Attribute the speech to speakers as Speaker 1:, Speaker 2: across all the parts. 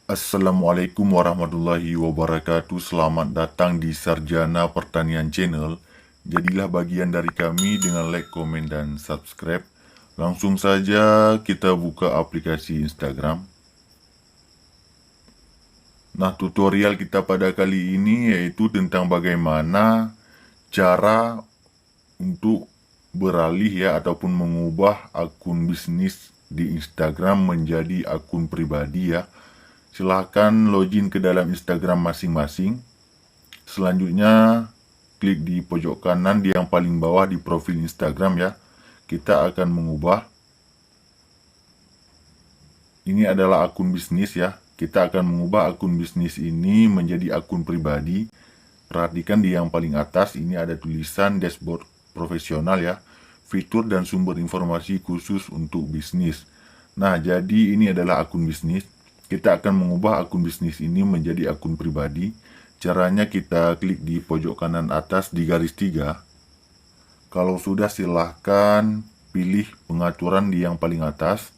Speaker 1: Assalamualaikum warahmatullahi wabarakatuh. Selamat datang di Sarjana Pertanian Channel. Jadilah bagian dari kami dengan like, komen, dan subscribe. Langsung saja kita buka aplikasi Instagram. Nah, tutorial kita pada kali ini yaitu tentang bagaimana cara untuk beralih ya ataupun mengubah akun bisnis di Instagram menjadi akun pribadi ya. Silahkan login ke dalam Instagram masing-masing. Selanjutnya klik di pojok kanan di yang paling bawah di profil Instagram ya. Kita akan mengubah. Ini adalah akun bisnis ya. Kita akan mengubah akun bisnis ini menjadi akun pribadi. Perhatikan di yang paling atas ini ada tulisan dashboard profesional ya. Fitur dan sumber informasi khusus untuk bisnis. Nah, jadi ini adalah akun bisnis. Kita akan mengubah akun bisnis ini menjadi akun pribadi. Caranya kita klik di pojok kanan atas di garis 3. Kalau sudah silahkan pilih pengaturan di yang paling atas.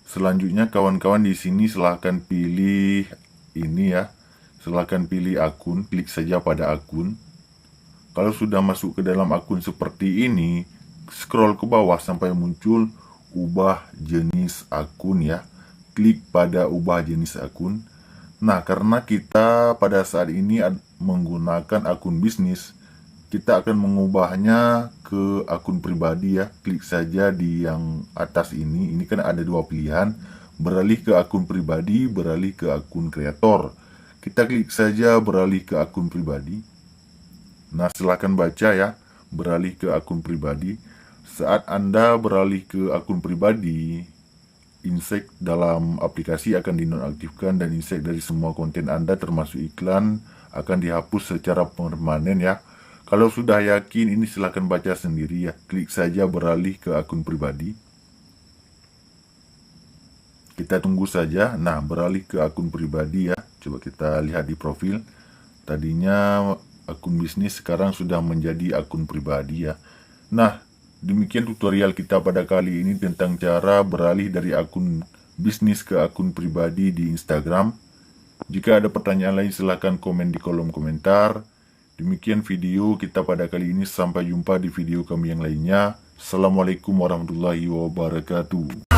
Speaker 1: Selanjutnya kawan-kawan di sini silahkan pilih ini ya. Silahkan pilih akun, klik saja pada akun. Kalau sudah masuk ke dalam akun seperti ini, scroll ke bawah sampai muncul ubah jenis akun ya. Klik pada ubah jenis akun. Nah, karena kita pada saat ini menggunakan akun bisnis, kita akan mengubahnya ke akun pribadi ya. Klik saja di yang atas ini. Ini kan ada dua pilihan, beralih ke akun pribadi, beralih ke akun kreator. Kita klik saja beralih ke akun pribadi. Nah, silakan baca ya, beralih ke akun pribadi. Saat Anda beralih ke akun pribadi, insek dalam aplikasi akan dinonaktifkan dan insek dari semua konten Anda termasuk iklan akan dihapus secara permanen ya. Kalau sudah yakin ini silahkan baca sendiri ya. Klik saja beralih ke akun pribadi. Kita tunggu saja. Nah, beralih ke akun pribadi ya. Coba kita lihat di profil. Tadinya akun bisnis, sekarang sudah menjadi akun pribadi ya. Nah, demikian tutorial kita pada kali ini tentang cara beralih dari akun bisnis ke akun pribadi di Instagram. Jika ada pertanyaan lain silahkan komen di kolom komentar. Demikian video kita pada kali ini. Sampai jumpa di video kami yang lainnya. Assalamualaikum warahmatullahi wabarakatuh.